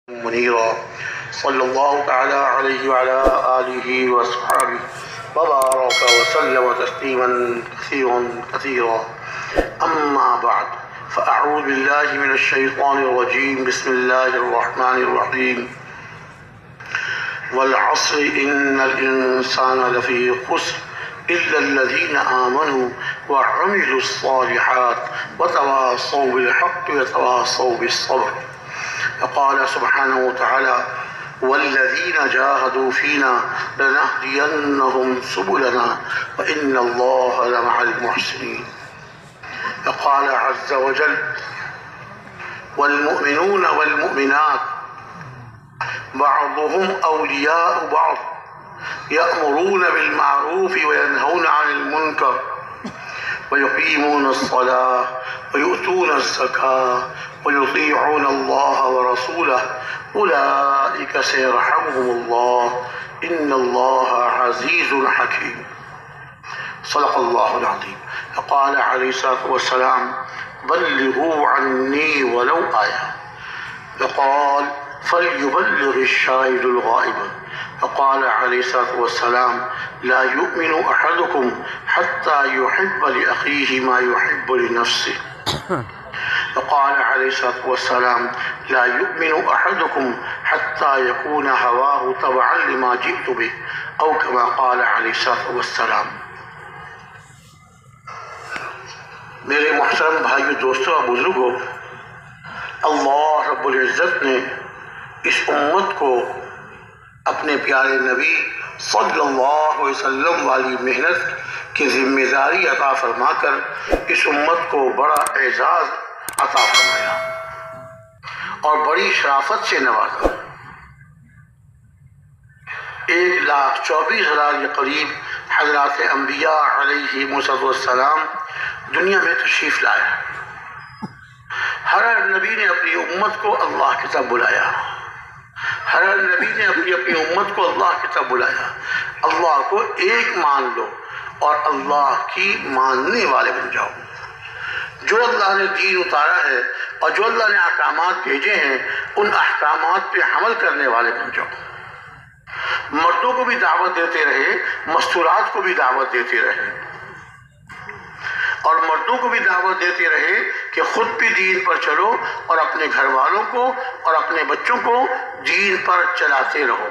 منيرا صلى الله تعالى عليه وعلى آله وأصحابه وبارك وسلم تسليما كثيرا أما بعد فأعوذ بالله من الشيطان الرجيم بسم الله الرحمن الرحيم والعصر إن الإنسان لفي خسر إلا الذين آمنوا وعملوا الصالحات وتواصوا بالحق وتواصوا بالصبر. وقال سبحانه وتعالى والذين جاهدوا فينا لنهدينهم سبلنا وإن الله لمع المحسنين. وقال عز وجل والمؤمنون والمؤمنات بعضهم أولياء بعض يأمرون بالمعروف وينهون عن المنكر ويقيمون الصلاة ويؤتون الزكاة ويطيعون الله ورسوله أولئك سيرحمهم الله إن الله عزيز حكيم. صدق الله العظيم. وقال عليه الصلاة والسلام بلغوا عني ولو آية. وقال فليبلغ الشاهد الغائب. وقال عليه الصلاة والسلام لا يؤمن أحدكم حتى يحب لأخيه ما يحب لنفسه. وقال عليه الصلاة والسلام لا يؤمن أحدكم حتى يكون هواه تبعا لما جئت به أو كما قال عليه الصلاة والسلام. میرے محترم بھائیو دوستو اور بزرگوں، اللہ رب العزت نے اس امت کو اپنے پیارے نبی صلی اللہ علیہ وسلم والی محنت کی ذمہ داری عطا فرما کر اس امت کو بڑا اعزاز عطا فرمایا اور بڑی شرافت سے نوازا۔ 1,24,000 کے قریب حضرات انبیاء علیہ السلام دنیا میں تشریف لائے۔ ہر نبی نے اپنی امت کو اللہ کی طرف بلایا، ہر نبی نے اپنی امت کو اللہ کی طرف بلایا۔ اللہ کو ایک مان لو اور اللہ کی ماننے والے بن جاؤ۔ جو اللہ نے دین اتارا ہے اور جو اللہ نے احکامات بھیجے ہیں ان احکامات پہ عمل کرنے والے بن جاؤ۔ مردوں کو بھی دعوت دیتے رہے، مستورات کو بھی دعوت دیتے رہے، اور مردوں کو بھی دعوت دیتے رہے کہ خود بھی دین پر چلو اور اپنے گھر والوں کو اور اپنے بچوں کو دین پر چلاتے رہو۔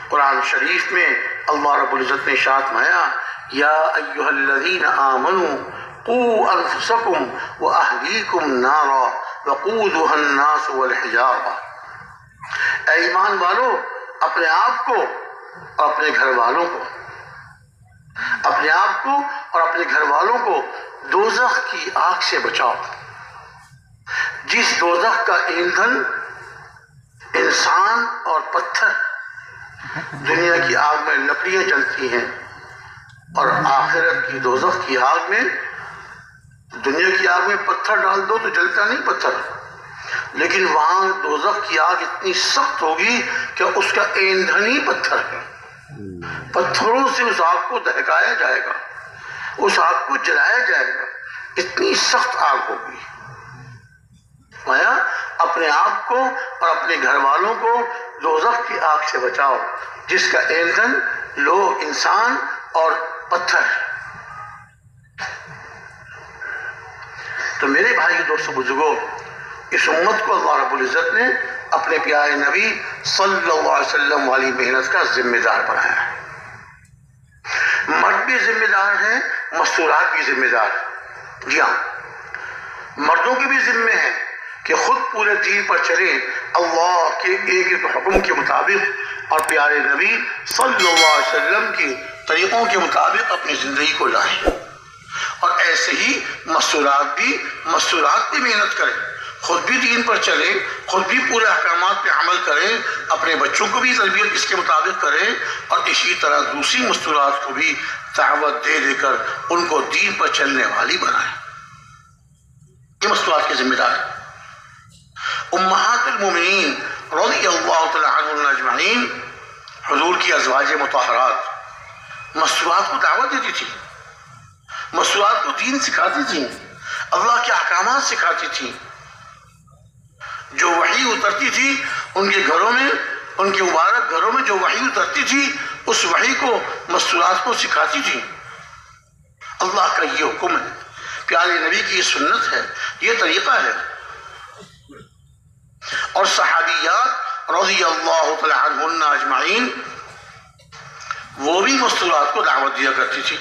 قرآن شریف میں اللہ رب العزت نے ارشاد فرمایا یا ایھا الذین آمنوا قوا انفسکم واہلیکم نارا وقودھا الناس والحجارہ۔ اے ایمان والو، اپنے آپ کو اور اپنے گھر والوں کو، اپنے آپ کو اور اپنے گھر والوں کو دوزخ کی آگ سے بچاؤ، جس دوزخ کا ایندھن انسان اور پتھر۔ دنیا کی آگ میں لکڑیاں جلتی ہیں اور آخرت کی دوزخ کی آگ میں، دنیا کی آگ میں پتھر ڈال دو تو جلتا نہیں پتھر، لیکن وہاں دوزخ کی آگ اتنی سخت ہوگی کہ اس کا ایندھن ہی پتھر ہے۔ پتھروں سے اس آگ کو دہکایا جائے گا، اس آگ کو جلایا جائے گا، اتنی سخت آگ ہوگی۔ اپنے آپ کو اور اپنے گھر والوں کو دوزخ کی آگ سے بچاؤ جس کا ایندھن لوگ، انسان اور پتھر۔ تو میرے بھائی دوستو بزرگوں، اس امت کو اللہ رب العزت نے اپنے پیارے نبی صلی اللہ علیہ وسلم والی محنت کا ذمہ دار بنایا ہے۔ مرد بھی ذمہ دار ہیں، مستورات بھی ذمہ دار ہیں۔ جی ہاں، مردوں کے بھی ذمہ ہیں کہ خود پورے دین پر چلیں، اللہ کے ایک ایک حکم کے مطابق اور پیارے نبی صلی اللہ علیہ وسلم کی طریقوں کے مطابق اپنی زندگی کو لائیں، اور ایسے ہی مستورات بھی محنت کریں، خود بھی دین پر چلیں، خود بھی پورے احکامات پہ عمل کریں، اپنے بچوں کو بھی تربیت اس کے مطابق کریں، اور اسی طرح دوسری مستورات کو بھی دعوت دے کر ان کو دین پر چلنے والی بنائیں۔ یہ مستورات کے ذمہ دار ہیں۔ امہات المومنین رضی اللہ تعالی عنہن اجمعین، حضور کی ازواج مطہرات مستورات کو دعوت دیتی تھی، مستورات کو دین سکھاتی تھیں، اللہ کے احکامات سکھاتی تھیں۔ جو وحی اترتی تھی ان کے گھروں میں، ان کے مبارک گھروں میں جو وحی اترتی تھی اس وحی کو مستورات کو سکھاتی تھی۔ اللہ کا یہ حکم ہے، پیارے نبی کی یہ سنت ہے، یہ طریقہ ہے۔ اور صحابیات رضی اللہ تعالی عنہن اجمعین وہ بھی مستورات کو دعوت دیا کرتی تھی۔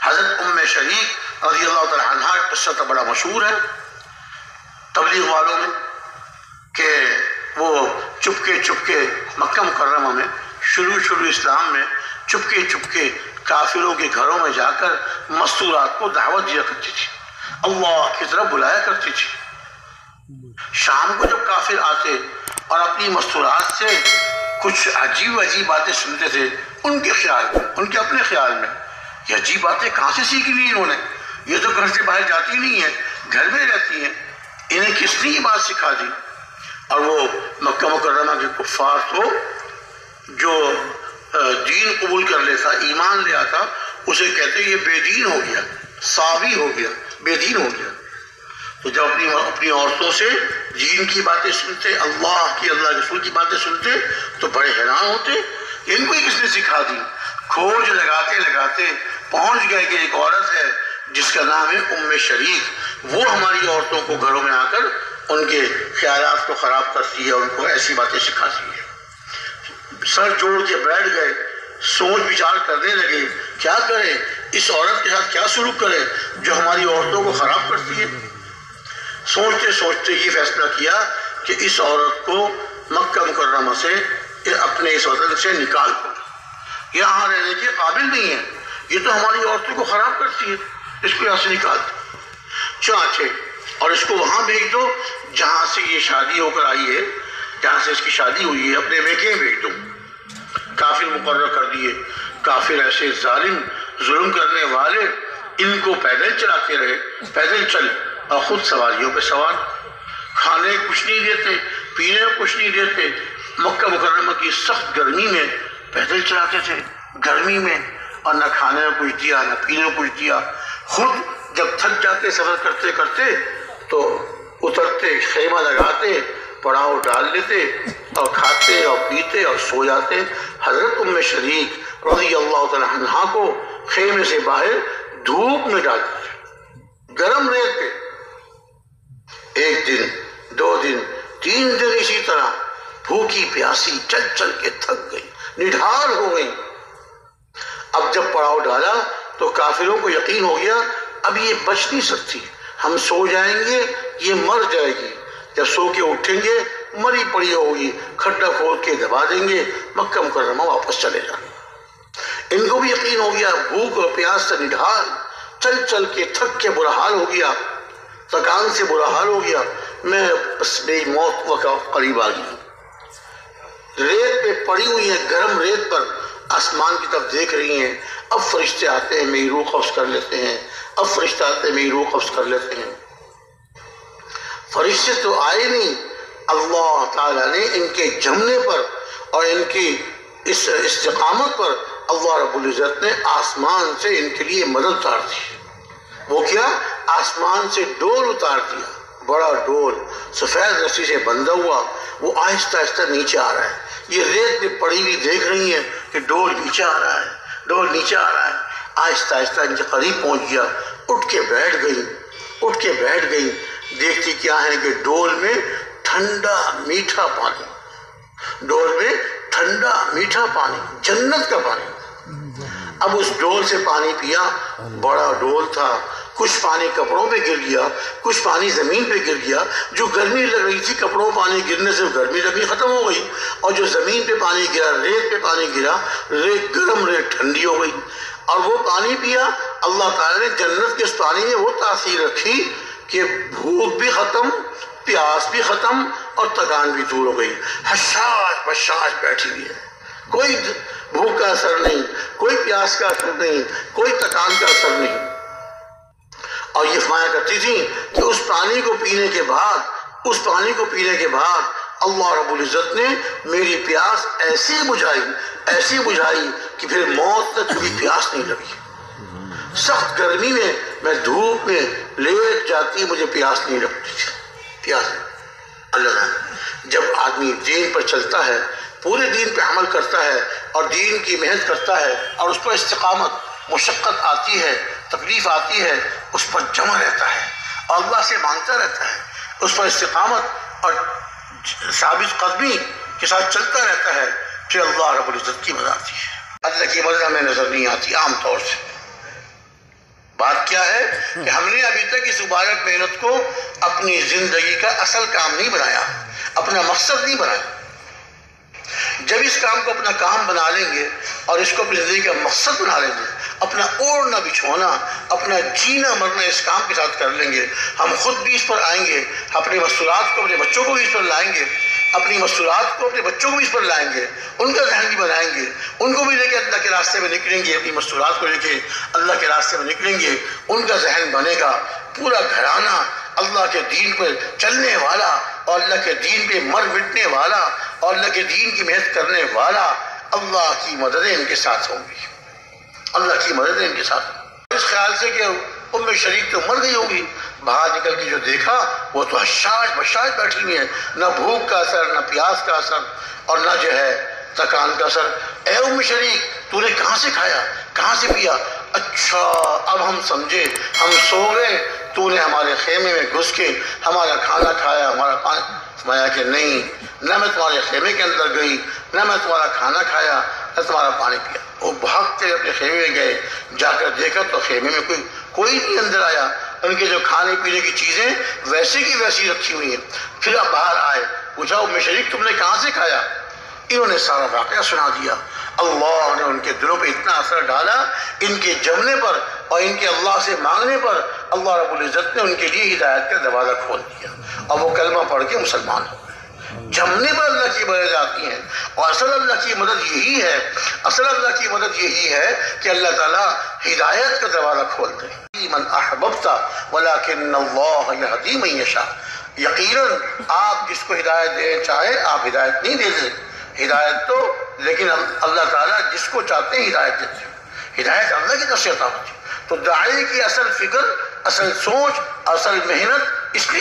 حضرت ام شریک رضی اللہ تعالی عنہ کا قصہ تو بڑا مشہور ہے تبلیغ والوں میں، کہ وہ چپکے مکہ مکرمہ میں شروع اسلام میں چپکے کافروں کے گھروں میں جا کر مستورات کو دعوت دیا کرتی تھی، اللہ کی طرف بلایا کرتی تھی۔ شام کو جب کافر آتے اور اپنی مستورات سے کچھ عجیب باتیں سنتے تھے، ان کے اپنے خیال میں یہ عجیب باتیں کہاں سے سیکھ لی انہوں نے، یہ تو گھر سے باہر جاتی نہیں ہیں، گھر میں رہتی ہیں، انہیں کس نے یہ بات سکھا دی؟ اور وہ مکہ مکرمہ کے کفار تو جو دین قبول کر لیتا، ایمان لے آتا، اسے کہتے یہ بے دین ہو گیا، صابی ہو گیا، بے دین ہو گیا۔ تو جب اپنی عورتوں سے دین کی باتیں سنتے، اللہ رسول کی باتیں سنتے تو بڑے حیران ہوتے، ان کو کس نے سکھا دی؟ کھوج لگاتے پہنچ گئے کہ ایک عورت ہے جس کا نام ہے ام شریک، وہ ہماری عورتوں کو گھروں میں آ کر ان کے خیالات کو خراب کرتی ہے، ان کو ایسی باتیں سکھاتی ہے۔ سر جوڑ کے بیٹھ گئے، سوچ بچار کرنے لگے کیا کریں، اس عورت کے ساتھ کیا سلوک کریں جو ہماری عورتوں کو خراب کرتی ہے۔ سوچتے یہ فیصلہ کیا کہ اس عورت کو مکہ مکرمہ سے اپنے اس وطن سے نکال دو، یہاں رہنے کے قابل نہیں ہے، یہ تو ہماری عورتوں کو خراب کرتی ہے، اس کو یہاں سے نکال دو چاچے، اور اس کو وہاں بھیج دو جہاں سے یہ شادی ہو کر آئی ہے، جہاں سے اس کی شادی ہوئی ہے، اپنے میکے بھیج دو۔ کافر مقرر کر دیے، کافر ایسے ظلم کرنے والے ان کو پیدل چلاتے رہے، پیدل چل اور خود سواریوں پہ سوار، کھانے کچھ نہیں دیتے، پینے کچھ نہیں دیتے، مکہ مکرمہ کی سخت گرمی میں پیدل چلاتے تھے، گرمی میں، اور نہ کھانے کو کچھ دیا نہ پینے کو کچھ دیا۔ خود جب تھک جاتے سفر کرتے کرتے تو اترتے، خیمہ لگاتے، پڑاؤ ڈال لیتے اور کھاتے اور پیتے اور سو جاتے۔ حضرت ام شریک رضی اللہ تعالی عنہا کو خیمے سے باہر دھوپ میں ڈال دیتے، گرم ریت پہ، 1 دن 2 دن 3 دن اسی طرح بھوکی پیاسی چل کے تھک گئی، نڈھال ہو گئی۔ اب جب پڑاؤ ڈالا تو کافروں کو یقین ہو گیا اب یہ بچ نہیں سکتی، ہم سو جائیں گے یہ مر جائے گی، جب سو کے اٹھیں گے مری پڑی ہوگی، کھڈا کھود کے دبا دیں گے، مکہ مکرمہ واپس چلے جائیں۔ ان کو بھی یقین ہو گیا، بھوک اور پیاس سے نڈھال چل کے تھک کے برا حال ہو گیا، تکان سے برا حال ہو گیا، میں بس میری موت وقت قریب آ گئی۔ ریت پہ پڑی ہوئی ہیں، گرم ریت پر آسمان کی طرف دیکھ رہی ہیں، اب فرشتے آتے ہیں میری روح قبض کر لیتے ہیں، اب فرشتے آتے ہیں میری روح قبض کر لیتے ہیں۔ فرشتے تو آئے نہیں، اللہ تعالیٰ نے ان کے جمنے پر اور ان کی اس استقامت پر اللہ رب العزت نے آسمان سے ان کے لیے مدد اتار دی۔ وہ کیا؟ آسمان سے ڈول اتار دیا، بڑا ڈول سفید رسی سے بندھا ہوا، وہ آہستہ آہستہ نیچے آ رہا ہے۔ یہ ریت میں پڑی ہوئی دیکھ رہی ہیں کہ ڈول نیچے آ رہا ہے، ڈول نیچے آ رہا ہے، آہستہ آہستہ ان کے قریب پہنچ گیا، اٹھ کے بیٹھ گئی، دیکھتی کیا ہے کہ ڈول میں ٹھنڈا میٹھا پانی، ڈول میں ٹھنڈا میٹھا پانی، جنت کا پانی۔ اب اس ڈول سے پانی پیا، بڑا ڈول تھا، کچھ پانی کپڑوں پہ گر گیا، کچھ پانی زمین پہ گر گیا، جو گرمی لگ رہی تھی کپڑوں پانی گرنے سے گرمی لگی ختم ہو گئی، اور جو زمین پہ پانی گرا، ریت پہ پانی گرا، ریت گرم، ریت ٹھنڈی ہو گئی، اور وہ پانی پیا۔ اللہ تعالیٰ نے جنت کے اس پانی میں وہ تاثیر رکھی کہ بھوک بھی ختم، پیاس بھی ختم اور تکان بھی دور ہو گئی، حشاش بشاش بیٹھی ہوئی ہے، کوئی بھوک کا اثر نہیں، کوئی پیاس کا اثر نہیں، کوئی تکان کا اثر نہیں۔ اور یہ فرمایا کرتی تھی کہ اس پانی کو پینے کے بعد اللہ رب العزت نے میری پیاس ایسی بجھائی کہ پھر موت تک کبھی پیاس نہیں لگی۔ سخت گرمی میں میں دھوپ میں لیٹ جاتی، مجھے پیاس نہیں لگتی تھی، پیاس ہے۔ اللہ جب آدمی دین پر چلتا ہے، پورے دین پہ عمل کرتا ہے اور دین کی محنت کرتا ہے اور اس پر استقامت، مشقت آتی ہے، تکلیف آتی ہے، اس پر جمع رہتا ہے اور اللہ سے مانگتا رہتا ہے، اس پر استقامت اور ثابت قدمی کے ساتھ چلتا رہتا ہے، پھر اللہ رب العزت کی مدد آتی ہے۔ اللہ کی مدد ہمیں نظر نہیں آتی عام طور سے۔ بات کیا ہے کہ ہم نے ابھی تک اس مبارک محنت کو اپنی زندگی کا اصل کام نہیں بنایا، اپنا مقصد نہیں بنایا۔ جب اس کام کو اپنا کام بنا لیں گے اور اس کو اپنی زندگی کا مقصد بنا لیں گے، اپنا اوڑھنا بچھونا، اپنا جینا مرنا اس کام کے ساتھ کر لیں گے، ہم خود بھی اس پر آئیں گے، اپنے مستورات کو اپنے بچوں کو بھی اس پر لائیں گے، اپنی مستورات کو اپنے بچوں کو بھی اس پر لائیں گے، ان کا ذہن بھی بنائیں گے، ان کو بھی لے کے اللہ کے راستے میں نکلیں گے، اپنی مستورات کو لے کے اللہ کے راستے میں نکلیں گے، ان کا ذہن بنے گا، پورا گھرانہ اللہ کے دین پر چلنے والا اور اللہ کے دین پہ مر مٹنے والا اور اللہ کے دین کی محنت کرنے والا، اللہ کی مددیں ان کے ساتھ ہوں گی، اللہ کی مددیں ان کے ساتھ ہوں گی۔ اس خیال سے کہ ام شریک تو مر گئی ہوگی، باہر نکل کے جو دیکھا وہ تو حشاش بشاش بیٹھی ہوئی ہے، نہ بھوک کا اثر، نہ پیاس کا اثر اور نہ جو ہے تکان کا اثر۔ اے ام شریک، تو نے کہاں سے کھایا، کہاں سے پیا؟ اچھا اب ہم سمجھے، ہم سو گئے، تو نے ہمارے خیمے میں گھس کے ہمارا کھانا کھایا، ہمارا پانی۔ فرمایا کہ نہیں، نہ میں تمہارے خیمے کے اندر گئی، نہ میں تمہارا کھانا کھایا، نہ تمہارا پانی پیا۔ وہ بھاگتے اپنے خیمے میں گئے، جا کر دیکھا تو خیمے میں کوئی نہیں اندر آیا، ان کے جو کھانے پینے کی چیزیں ویسے کی ویسی رکھی ہوئی ہیں۔ پھر اب باہر آئے، پوچھا ام شریک تم نے کہاں سے کھایا؟ انہوں نے سارا واقعہ سنا دیا۔ اللہ نے ان کے دلوں پہ اتنا اثر ڈالا، ان کے جمنے پر اور ان کے اللہ سے مانگنے پر اللہ رب العزت نے ان کے لیے ہدایت کا دروازہ کھول دیا اور وہ کلمہ پڑھ کے مسلمان ہو گئے۔ جمنے پر اللہ کی مدد آتی ہیں اور اصل اللہ کی مدد یہی ہے، اصل اللہ کی مدد یہی ہے کہ اللہ تعالیٰ ہدایت کا دروازہ کھول دے۔ من احببت ولکن اللہ یہدی من یشاء، یقیناً آپ جس کو ہدایت دینا چاہے آپ ہدایت نہیں دے سکتے، ہدایت تو لیکن اللہ تعالیٰ جس کو چاہتے ہیں ہدایت دیتے ہیں، ہدایت اللہ کی طرف سے عطا ہوتی ہے۔ تو داعی کی اصل فکر، اصل سوچ، اصل محنت اس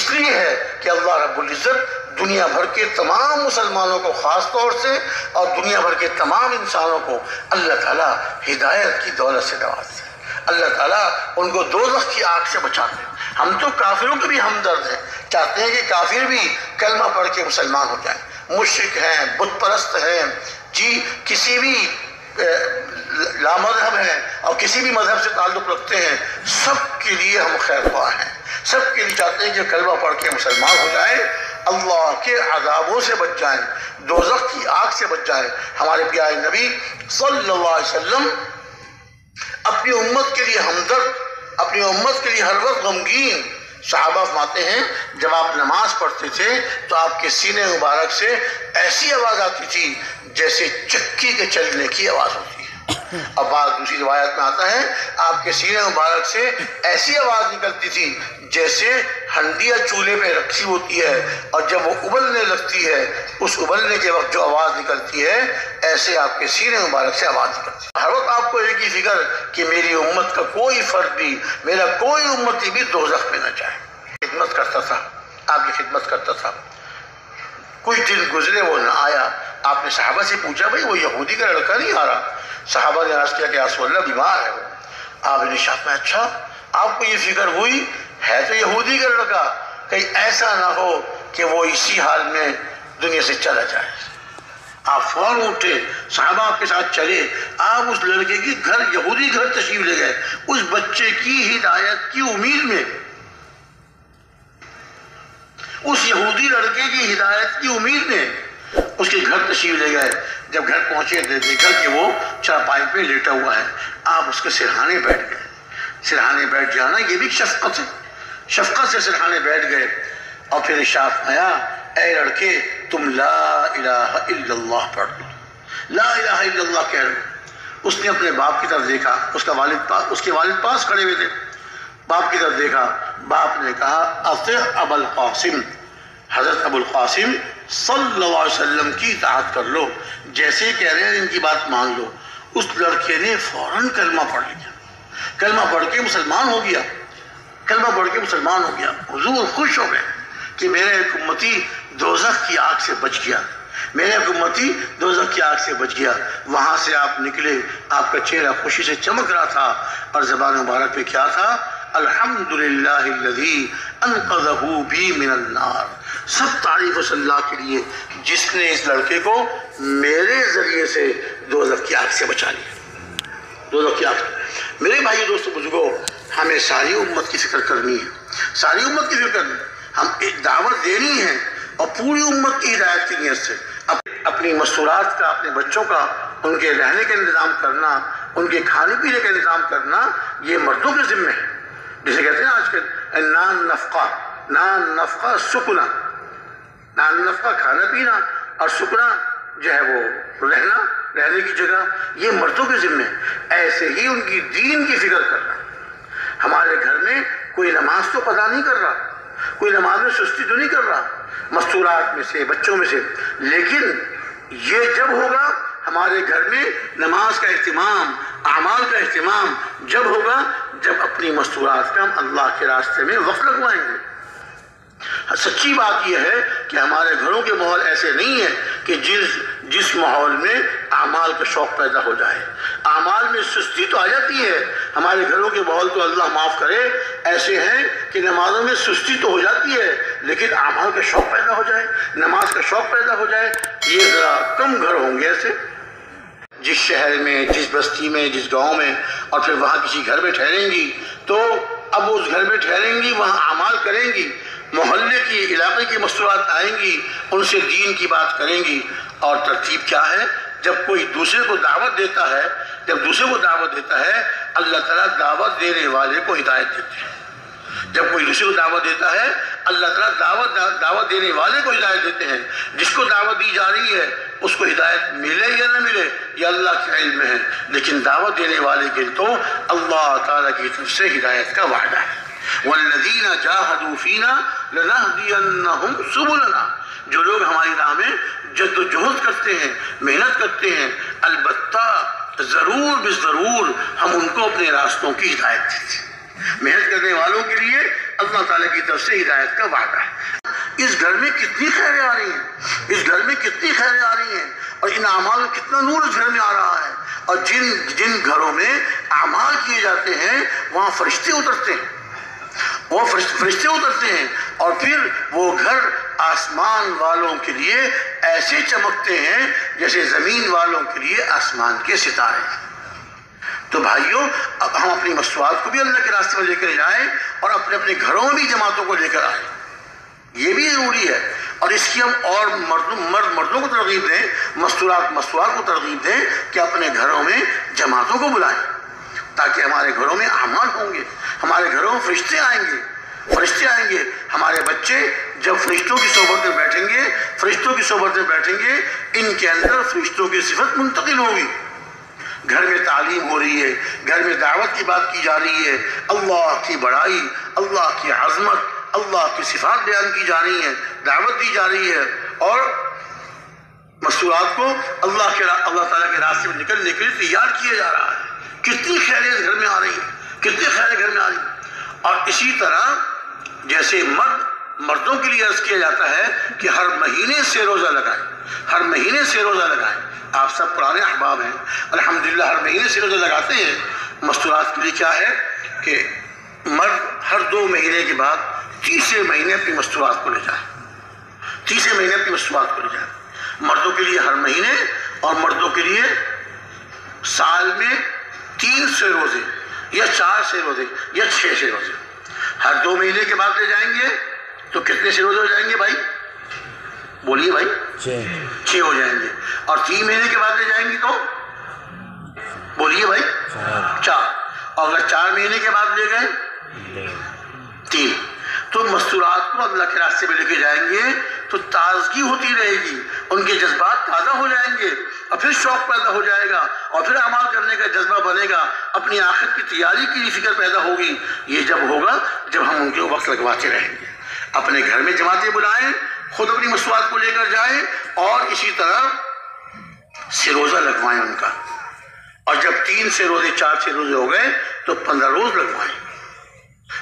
لیے ہے کہ اللہ رب العزت دنیا بھر کے تمام مسلمانوں کو خاص طور سے اور دنیا بھر کے تمام انسانوں کو اللہ تعالیٰ ہدایت کی دولت سے نوازتے ہیں، اللہ تعالیٰ ان کو دوزخ کی آگ سے بچاتے ہیں۔ ہم تو کافروں کے بھی ہمدرد ہیں، چاہتے ہیں کہ کافر بھی کلمہ پڑھ کے مسلمان ہو جائیں، مشرک ہیں، بت پرست ہیں، جی کسی بھی لامذہب ہیں اور کسی بھی مذہب سے تعلق رکھتے ہیں، سب کے لیے ہم خیر خواہ ہیں، سب کے لیے چاہتے ہیں کہ کلمہ پڑھ کے مسلمان ہو جائیں، اللہ کے عذابوں سے بچ جائیں، دوزخ کی آگ سے بچ جائیں۔ ہمارے پیارے نبی صلی اللہ علیہ وسلم اپنی امت کے لیے ہمدرد، اپنی امت کے لیے ہر وقت غمگین۔ صحابہ فرماتے ہیں جب آپ نماز پڑھتے تھے تو آپ کے سینے مبارک سے ایسی آواز آتی تھی جیسے چکی کے چلنے کی آواز ہوتی ہے، اور بعض دوسری روایت میں آتا ہے آپ کے سینے مبارک سے ایسی آواز نکلتی تھی جیسے ہنڈیا چولہے پہ رکھی ہوتی ہے اور جب وہ ابلنے لگتی ہے اس ابلنے کے وقت جو آواز نکلتی ہے ایسے آپ کے سینے مبارک سے آواز نکلتی ہے۔ ہر وقت آپ کو ایک ہی فکر کہ میری امت کا کوئی فرد بھی، میرا کوئی امتی بھی دوزخ میں نہ جائے۔ خدمت کرتا تھا، آپ کی خدمت کرتا تھا، کچھ دن گزرے وہ نہ آیا، آپ نے صحابہ سے پوچھا بھائی وہ یہودی کا لڑکا نہیں آ رہا؟ صحابہ نے عرض کیا کہ رسول اللہ بیمار ہے وہ۔ آپ نے شاہ میں اچھا آپ کو یہ فکر ہوئی ہے تو یہودی کا لڑکا، کہیں ایسا نہ ہو کہ وہ اسی حال میں دنیا سے چلا جائے۔ آپ فوراً اٹھے، صحابہ آپ کے ساتھ چلے، آپ اس لڑکے کی گھر، یہودی گھر تشریف لے گئے، اس بچے کی ہدایت کی امید میں، اس یہودی لڑکے کی ہدایت کی امید میں اس کے گھر تشریف لے گئے۔ جب گھر پہنچے دیکھا کہ وہ چارپائی پہ لیٹا ہوا ہے، آپ اس کے سرہانے بیٹھ گئے۔ سرہانے بیٹھ جانا یہ بھی شفقت ہے، شفقت سے سرہانے بیٹھ گئے اور پھر ارشاد آیا اے لڑکے تم لا الہ الا اللہ پڑھ لو، لا الہ الا اللہ کہہ لو۔ اس نے اپنے باپ کی طرف دیکھا، اس کے والد پاس کھڑے ہوئے تھے، باپ کی طرف دیکھا، باپ نے کہا اطیع ابا القاسم، حضرت ابو القاسم صلی اللہ علیہ وسلم کی اطاعت کر لو، جیسے کہہ رہے ہیں ان کی بات مان لو۔ اس لڑکے نے فوراً کلمہ پڑھ لیا، کلمہ پڑھ کے مسلمان ہو گیا، کلمہ پڑھ کے مسلمان ہو گیا. حضور خوش ہو گئے کہ میرا ایک امتی دوزخ کی آگ سے بچ گیا, میرا ایک امتی دوزخ کی آگ سے بچ گیا. وہاں سے آپ نکلے, آپ کا چہرہ خوشی سے چمک رہا تھا اور زبان مبارک پہ کیا تھا؟ الحمدللہ الذی انقذہ بی من النار. سب تعریف صلی اللہ کے لیے جس نے اس لڑکے کو میرے ذریعے سے دوزخ کی آگ سے بچا لیا. دوزخ کی آگ. میرے بھائی دوستو بزرگوں, ہمیں ساری امت کی فکر کرنی ہے, ساری امت کی فکر کرنی ہے. ہم ایک دعوت دینی ہے اور پوری امت کی ہدایت کی نیت سے اپنی مستورات کا, اپنے بچوں کا, ان کے رہنے کا انتظام کرنا, ان کے کھانے پینے کا انتظام کرنا, یہ مردوں کے ذمہ ہے. جسے کہتے ہیں آج کل نان نفقہ سکنا, نان نفقہ کھانا پینا اور سکنا جو ہے وہ رہنے کی جگہ, یہ مردوں کے ذمہ ہے. ایسے ہی ان کی دین کی فکر کرنا. ہمارے گھر میں کوئی نماز تو پتا نہیں کر رہا, کوئی نماز میں سستی تو نہیں کر رہا, مستورات میں سے, بچوں میں سے, لیکن یہ جب ہوگا ہمارے گھر میں نماز کا اہتمام, اعمال کا اہتمام جب ہوگا جب اپنی مستورات کا ہم اللہ کے راستے میں وقت لگوائیں گے. سچی بات یہ ہے کہ ہمارے گھروں کے ماحول ایسے نہیں ہے کہ جس ماحول میں اعمال کا شوق پیدا ہو جائے. اعمال میں سستی تو آ جاتی ہے. ہمارے گھروں کے ماحول تو اللہ معاف کرے ایسے ہیں کہ نمازوں میں سستی تو ہو جاتی ہے, لیکن اعمال کا شوق پیدا ہو جائے, نماز کا شوق پیدا ہو جائے, یہ ذرا کم گھر ہوں گے ایسے. جس شہر میں, جس بستی میں, جس گاؤں میں, اور پھر وہاں کسی گھر میں ٹھہریں گی تو اب اس گھر میں ٹھہریں گی, وہاں اعمال کریں گی, محلے کی, علاقے کی مستورات آئیں گی, ان سے دین کی بات کریں گی. اور ترتیب کیا ہے؟ جب کوئی دوسرے کو دعوت دیتا ہے, اللہ تعالیٰ دعوت دینے والے کو ہدایت دیتے ہیں. جب کوئی دوسرے کو دعوت دیتا ہے, اللہ تعالیٰ دعوت دینے والے کو ہدایت دیتے ہیں. جس کو دعوت دی جا رہی ہے اس کو ہدایت ملے یا نہ ملے یہ اللہ کے علم میں ہے, لیکن دعوت دینے والے کے تو اللہ تعالیٰ کی طرف سے ہدایت کا وعدہ ہے. وَالَّذِينَ جَاهَدُوا فِينَا لَنَهْدِيَنَّهُمْ سُبُلَنَا. جو لوگ ہماری راہ میں جد و جہد کرتے ہیں, محنت کرتے ہیں, البتہ ضرور بضرور ہم ان کو اپنے راستوں کی ہدایت دیتے ہیں. محنت کرنے والوں کے لیے اللہ تعالیٰ کی طرف سے ہدایت کا وعدہ ہے. اس گھر میں کتنی خیریں آ رہی ہیں, اس گھر میں کتنی خیریں آ رہی ہیں, اور ان اعمال میں کتنا نور اس گھر میں آ رہا ہے. اور جن گھروں میں اعمال کیے جاتے ہیں وہاں فرشتے اترتے ہیں, وہ فرشتے اترتے ہیں, اور پھر وہ گھر آسمان والوں کے لیے ایسے چمکتے ہیں جیسے زمین والوں کے لیے آسمان کے ستارے. تو بھائیوں, اب ہم اپنی مستورات کو بھی اللہ کے راستے میں لے کر جائیں اور اپنے اپنے گھروں میں بھی جماعتوں کو لے کر آئیں, یہ بھی ضروری ہے. اور اس کی ہم اور مردوں کو ترغیب دیں, مستورات کو ترغیب دیں کہ اپنے گھروں میں جماعتوں کو بلائیں, تاکہ ہمارے گھروں میں اعمال ہوں گے, ہمارے گھروں میں فرشتے آئیں گے. ہمارے بچے جب فرشتوں کی صحبت میں بیٹھیں گے, ان کے اندر فرشتوں کی صفت منتقل ہوگی. گھر میں تعلیم ہو رہی ہے, گھر میں دعوت کی بات کی جا رہی ہے, اللہ کی بڑائی, اللہ کی عظمت, اللہ کی صفات بیان کی جا رہی ہیں, دعوت دی جا رہی ہے, اور مستورات کو اللہ تعالیٰ کے راستے میں نکلنے کے لیے تیار کیا جا رہا ہے. کتنی خیریت گھر میں آ رہی ہیں, کتنی خیریں گھر میں آ رہی ہیں. اور اسی طرح جیسے مردوں کے لیے عرض کیا جاتا ہے کہ ہر مہینے سے روزہ لگائیں. آپ سب پرانے احباب ہیں, الحمدللہ ہر مہینے سے روزہ لگاتے ہیں. مستورات کے لیے کیا ہے کہ مرد ہر 2 مہینے کے بعد تیسرے مہینے اپنی مستورات کو لے جائے. مردوں کے لیے ہر مہینے, اور مردوں کے لیے سال میں 3 سے روزے یا 4 سے روزے یا 6 سے روزے. ہر 2 مہینے کے بعد لے جائیں گے تو کتنے سے روزے ہو جائیں گے بھائی؟ بولیے بھائی. 6 ہو جائیں گے. اور 3 مہینے کے بعد لے جائیں گے تو بولیے بھائی 4. اور اگر 4 مہینے کے بعد لے گئے 3. تو مستورات کو اللہ کے راستے میں لے کے جائیں گے تو تازگی ہوتی رہے گی, ان کے جذبات تازہ ہو جائیں گے, اور پھر شوق پیدا ہو جائے گا, اور پھر اعمال کرنے کا جذبہ بنے گا, اپنی آخرت کی تیاری کی فکر پیدا ہوگی. یہ جب ہوگا جب ہم ان کے وقت لگواتے رہیں گے. اپنے گھر میں جماعتیں بلائیں, خود اپنی مستورات کو لے کر جائیں, اور اسی طرح سے روزہ لگوائیں ان کا. اور جب 3 سے روزے 4 سے روزے ہو گئے تو 15 روز لگوائیں.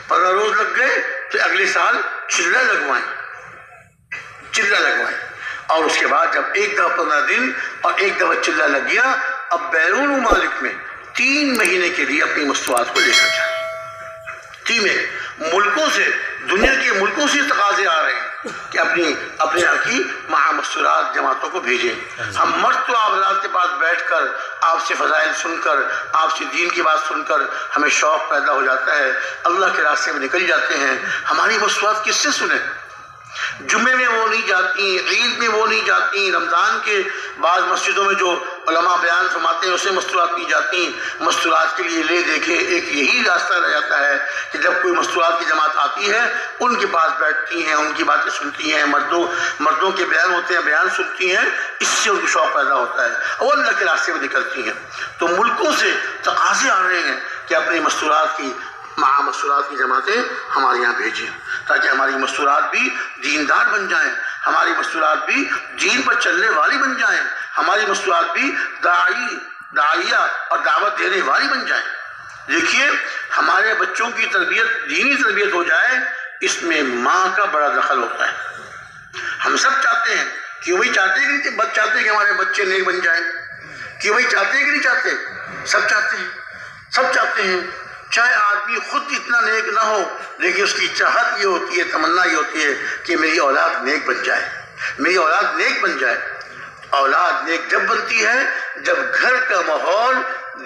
15 روز لگ گئے تو اگلے سال چلہ لگوائیں، اور اس کے بعد جب ایک دفعہ 15 دن اور ایک دفعہ چلہ لگ گیا، اب بیرون ممالک میں 3 مہینے کے لیے اپنی مستویات کو لے کر جائیں۔ 3 ملکوں سے، دنیا کے ملکوں سے تقاضے آ رہے ہیں کہ اپنے یہاں کی مستورات جماعتوں کو بھیجیں۔ ہم مرد تو آپ حضرات کے پاس بیٹھ کر آپ سے فضائل سن کر، آپ سے دین کی بات سن کر ہمیں شوق پیدا ہو جاتا ہے، اللہ کے راستے میں نکل جاتے ہیں۔ ہماری مستورات کس سے سنیں؟ جمعے میں وہ نہیں جاتی، عید میں وہ نہیں جاتی، رمضان کے بعض مسجدوں میں جو علماء بیان فرماتے ہیں اسے مستورات نہیں جاتی۔ مستورات کے لیے لے دیکھے ایک یہی راستہ رہ جاتا ہے کہ جب کوئی مستورات کی جماعت آتی ہے ان کے پاس بیٹھتی ہیں، ان کی باتیں سنتی ہیں، مردوں کے بیان ہوتے ہیں، بیان سنتی ہیں، اس سے ان کو شوق پیدا ہوتا ہے اور اللہ کے راستے میں نکلتی ہیں۔ تو ملکوں سے تقاضے آ رہے ہیں کہ اپنی مستورات کی جماعتیں ہمارے یہاں بھیجیں تاکہ ہماری مستورات بھی دیندار بن جائیں، ہماری مستورات بھی دین پر چلنے والی بن جائیں، ہماری مستورات بھی داعیہ اور دعوت دینے والی بن جائیں۔ دیکھیے ہمارے بچوں کی تربیت، دینی تربیت ہو جائے، اس میں ماں کا بڑا دخل ہوتا ہے۔ ہم سب چاہتے ہیں، کیوں بھائی چاہتے ہیں کہ نہیں چاہتے کہ ہمارے بچے نیک بن جائیں؟ کیوں بھائی چاہتے ہیں کہ نہیں چاہتے؟ سب چاہتے ہیں، چاہے آدمی خود اتنا نیک نہ ہو لیکن اس کی چاہت یہ ہوتی ہے، تمنا یہ ہوتی ہے کہ میری اولاد نیک بن جائے، میری اولاد نیک بن جائے۔ اولاد نیک جب بنتی ہے جب گھر کا ماحول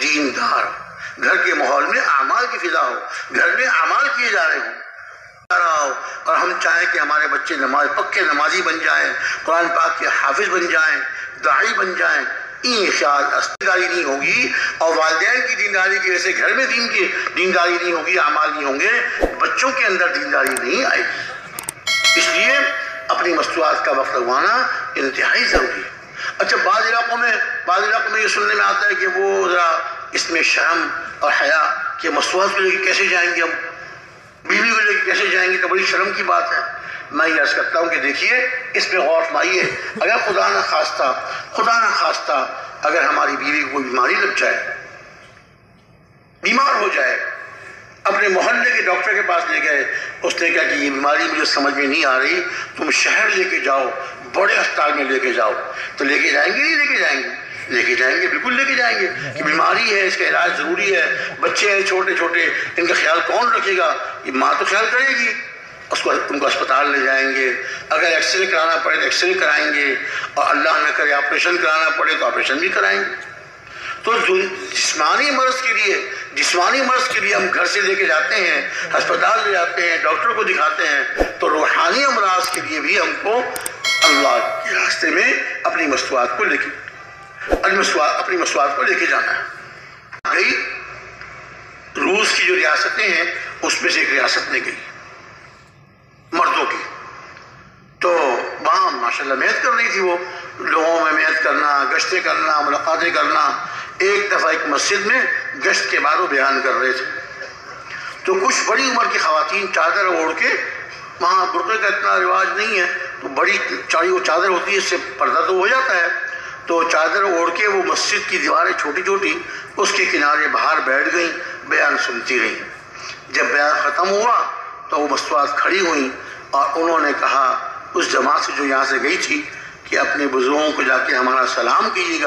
دیندار ہو، گھر کے ماحول میں اعمال کی فضا ہو، گھر میں اعمال کیے جا رہے ہوں، اور ہم چاہیں کہ ہمارے بچے پکے نمازی بن جائیں، قرآن پاک کے حافظ بن جائیں، داعی بن جائیں۔ این خیال دینداری نہیں ہوگی اور والدین کی دینداری کی وجہ سے گھر میں دین کی دینداری نہیں ہوگی، اعمال نہیں ہوں گے، بچوں کے اندر دینداری نہیں آئے گی۔ اس لیے اپنی مستورات کا وقت لگوانا انتہائی ضروری ہے۔ اچھا بعض علاقوں میں یہ سننے میں آتا ہے کہ وہ ذرا اس میں شرم اور حیا کہ مستورات کو لے کے کیسے جائیں گے، ہم بیوی کو لے کے کیسے جائیں گے، تو بڑی شرم کی بات ہے۔ میں یہ عرض کرتا ہوں کہ دیکھیے اس پہ غور فرمائیے، اگر خدا نہ خواستہ اگر ہماری بیوی کو کوئی بیماری لگ جائے، بیمار ہو جائے، اپنے محلے کے ڈاکٹر کے پاس لے گئے، اس نے کہا کہ یہ بیماری مجھے سمجھ میں نہیں آ رہی، تم شہر لے کے جاؤ، بڑے اسپتال میں لے کے جاؤ، تو لے کے جائیں گے نہیں لے کے جائیں گے؟ لے کے جائیں گے، بالکل لے کے جائیں گے کہ بیماری ہے، اس کا علاج ضروری ہے، بچے ہیں چھوٹے چھوٹے، ان کا خیال کون رکھے گا؟ یہ ماں تو خیال کرے گی، ان کو اسپتال لے جائیں گے، اگر ایکس رے کرانا پڑے تو ایکس رے کرائیں گے، اور اللہ نہ کرے آپریشن کرانا پڑے تو آپریشن بھی کرائیں گے۔ تو جسمانی مرض کے لیے ہم گھر سے لے کے جاتے ہیں، ہسپتال لے جاتے ہیں، ڈاکٹر کو دکھاتے ہیں، تو روحانی امراض کے لیے بھی ہم کو اللہ کے راستے میں اپنی مستورات کو لے کے جانا ہے۔ روس کی جو ریاستیں ہیں اس میں سے ایک ریاست میں گئی مردوں کی، تو وہاں ماشاءاللہ محنت کر رہی تھی، وہ لوگوں میں محنت کرنا، گشتیں کرنا، ملاقاتیں کرنا۔ ایک دفعہ ایک مسجد میں گشت کے بعد وہ بیان کر رہے تھے، تو کچھ بڑی عمر کی خواتین چادر اوڑھ کے، وہاں برقعے کا اتنا رواج نہیں ہے، تو بڑی چوڑی وہ چادر ہوتی ہے، اس سے پردہ تو ہو جاتا ہے، تو چادر اوڑھ کے وہ مسجد کی دیواریں چھوٹی چھوٹی اس کے کنارے باہر بیٹھ گئیں، بیان سنتی رہیں۔ جب بیان ختم ہوا تو وہ مستورات کھڑی ہوئیں اور انہوں نے کہا اس جماعت سے جو یہاں سے گئی تھی کہ اپنے بزرگوں کو جا کے ہمارا سلام کہیے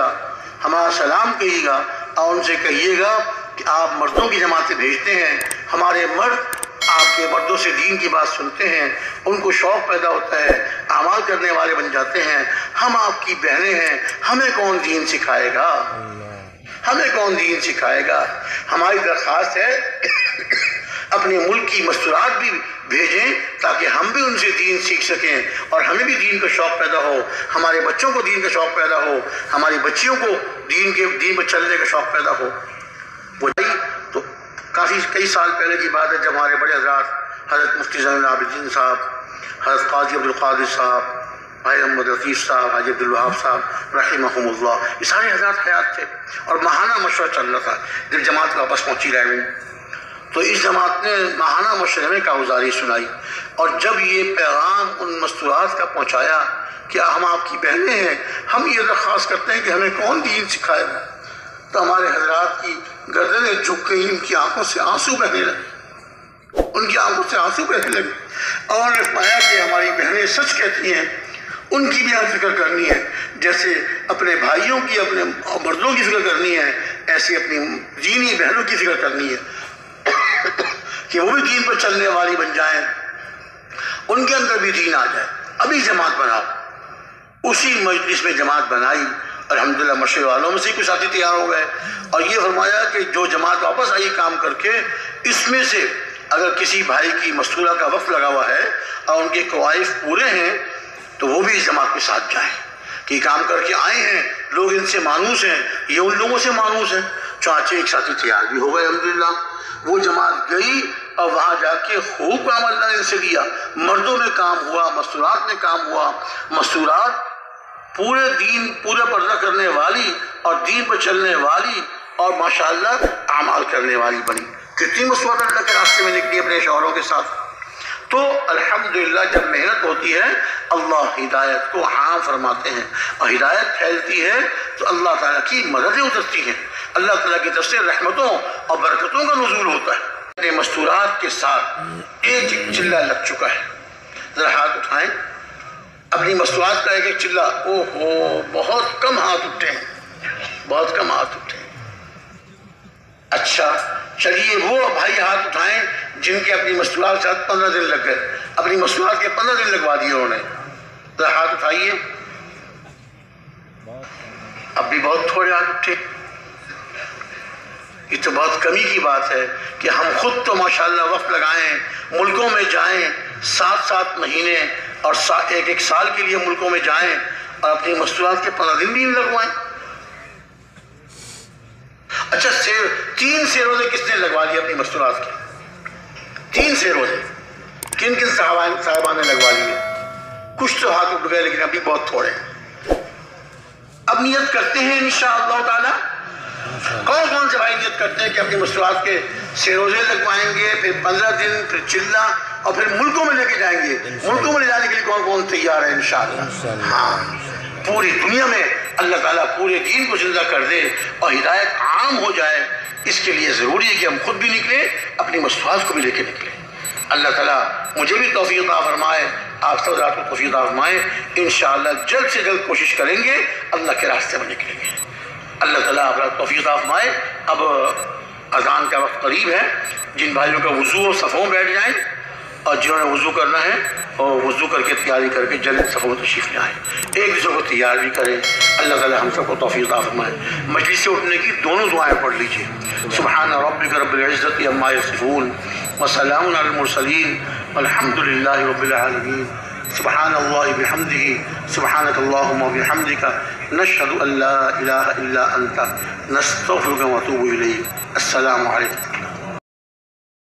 گا اور ان سے کہیے گا کہ آپ مردوں کی جماعتیں بھیجتے ہیں، ہمارے مرد آپ کے مردوں سے دین کی بات سنتے ہیں، ان کو شوق پیدا ہوتا ہے، اعمال کرنے والے بن جاتے ہیں، ہم آپ کی بہنیں ہیں، ہمیں کون دین سکھائے گا؟ ہماری درخواست ہے اپنے ملک کی مستورات بھی بھیجیں تاکہ ہم بھی ان سے دین سیکھ سکیں اور ہمیں بھی دین کا شوق پیدا ہو، ہمارے بچوں کو دین کا شوق پیدا ہو، ہماری بچیوں کو دین پر چلنے کا شوق پیدا ہو۔ تو کئی سال پہلے کی بات ہے جب ہمارے بڑے حضرات حضرت مفتی زین العابدین صاحب، حضرت قاضی عبدالقادر صاحب، بھائی محمد رفیق صاحب، حاجی عبدالوہاب صاحب رحمہم اللہ، یہ سارے حضرات حیات تھے اور ماہانہ مشورہ چل رہا تھا جب جماعت واپس پہنچی رائے، تو اس جماعت نے ماہانہ مشورے میں کارگزاری سنائی، اور جب یہ پیغام ان مستورات کا پہنچایا کہ ہم آپ کی بہنیں ہیں، ہم یہ درخواست کرتے ہیں کہ ہمیں کون دین سکھائے گا، تو ہمارے حضرات کی گردنیں جھک گئیں، ان کی آنکھوں سے آنسو بہنے لگے، ان کی آنکھوں سے آنسو بہنے لگے، اور انہوں نے پایا کہ ہماری بہنیں سچ کہتی ہیں، ان کی بھی ہم فکر کرنی ہے، جیسے اپنے بھائیوں کی، اپنے مردوں کی فکر کرنی ہے، ایسے اپنی دینی بہنوں کی فکر کرنی ہے کہ وہ بھی دین پر چلنے والی بن جائیں، ان کے اندر بھی دین آ جائے۔ ابھی جماعت بناؤ، اسی مجلس میں جماعت بنائی، الحمدللہ مشرق والوں میں سے کچھ ساتھی تیار ہو گئے، اور یہ فرمایا کہ جو جماعت واپس آئی کام کر کے، اس میں سے اگر کسی بھائی کی مستورہ کا وقت لگا ہوا ہے اور ان کے قوائف پورے ہیں تو وہ بھی اس جماعت کے ساتھ جائیں، کہ کام کر کے آئے ہیں لوگ، ان سے مانوس ہیں، یہ ان لوگوں سے مانوس ہیں۔ چانچہ ایک ساتھی تیار بھی ہو گئے الحمدللہ، وہ جماعت گئی اور وہاں جا کے خوب کام اللہ نے ان سے لیا، مردوں میں کام ہوا، مستورات میں کام ہوا، مستورات پورے دین، پورے پردہ کرنے والی اور دین پر چلنے والی اور ماشاءاللہ اعمال کرنے والی بنی۔ کتنی مستورات اللہ کے راستے میں نکلی اپنے شوہروں کے ساتھ۔ تو الحمدللہ جب محنت ہوتی ہے اللہ ہدایت کو عام فرماتے ہیں، اور ہدایت پھیلتی ہے تو اللہ تعالیٰ کی مددیں اترتی ہیں، اللہ تعالیٰ کی طرف سے رحمتوں اور برکتوں کا نزول ہوتا ہے۔ اپنے مستورات کے ساتھ ایک ایک چلہ لگ چکا ہے، ذرا ہاتھ اٹھائیں، اپنی مستورات کا ایک ایک چلہ، او ہو بہت کم ہاتھ اٹھے ہیں، بہت کم ہاتھ اٹھے ہیں۔ اچھا چلیے وہ بھائی ہاتھ اٹھائیں جن کے اپنی مستورات کے ساتھ 15 دن لگ گئے، اپنی مستورات کے 15 دن لگوا دیے انہوں نے، ذرا ہاتھ اٹھائیے۔ اب بھی بہت تھوڑے ہاتھ اٹھے، یہ تو بہت کمی کی بات ہے کہ ہم خود تو ماشاءاللہ وقت لگائیں، ملکوں میں جائیں، 7 مہینے اور ایک سال کے لیے ملکوں میں جائیں اور اپنی مستورات کے 15 دن بھی نہیں لگوائیں۔ اچھا 3 سے روزے کس نے لگوا لیے اپنی مستورات کے؟ 3 سے روزے کن کن صاحبان نے لگوا لیے؟ کچھ تو ہاتھ اٹھ گئے لیکن ابھی بہت تھوڑے ہیں۔ اب نیت کرتے ہیں انشاءاللہ تعالی، کون کون سے بھائی نیت کرتے ہیں کہ اپنی مستورات کے 6 روزے لگوائیں گے، پھر 15 دن، پھر چلہ، اور پھر ملکوں میں لے کے جائیں گے؟ ملکوں میں لے جانے کے لیے کون کون تیار ہے انشاءاللہ؟ ہاں، پوری دنیا میں اللہ تعالیٰ پورے دین کو زندہ کر دے اور ہدایت عام ہو جائے، اس کے لیے ضروری ہے کہ ہم خود بھی نکلیں، اپنی مستورات کو بھی لے کے نکلیں۔ اللہ تعالیٰ مجھے بھی توفیق عطا فرمائے، آپ سب رات کو توفیق عطا فرمائے، انشاءاللہ جلد سے جلد کوشش کریں گے، اللہ کے راستے میں نکلیں گے۔ اللہ تعالیٰ آپ رات توفیق عطا فرمائے۔ اب اذان کا وقت قریب ہے، جن بھائیوں کا وضو اور صفوں میں بیٹھ جائیں، اور جنہوں نے وضو کرنا ہے اور وضو کر کے تیاری کر کے جلد صفوں میں تشریف لے آئیں، ایک دوسرے کو تیار بھی کریں۔ اللہ تعالیٰ ہم سب کو توفیق عطا فرمائے۔ مجلس سے اٹھنے کی دونوں دعائیں پڑھ لیجیے۔ سبحان ربک رب العزت عما یصفون وسلام علی المرسلین والحمد للہ رب العالمین۔ سبحان اللہ بحمدہ، سبحانک اللہم وبحمدک، نشہد ان لا الہ الا انت، نستغفرک ونتوب الیک۔ السلام علیکم۔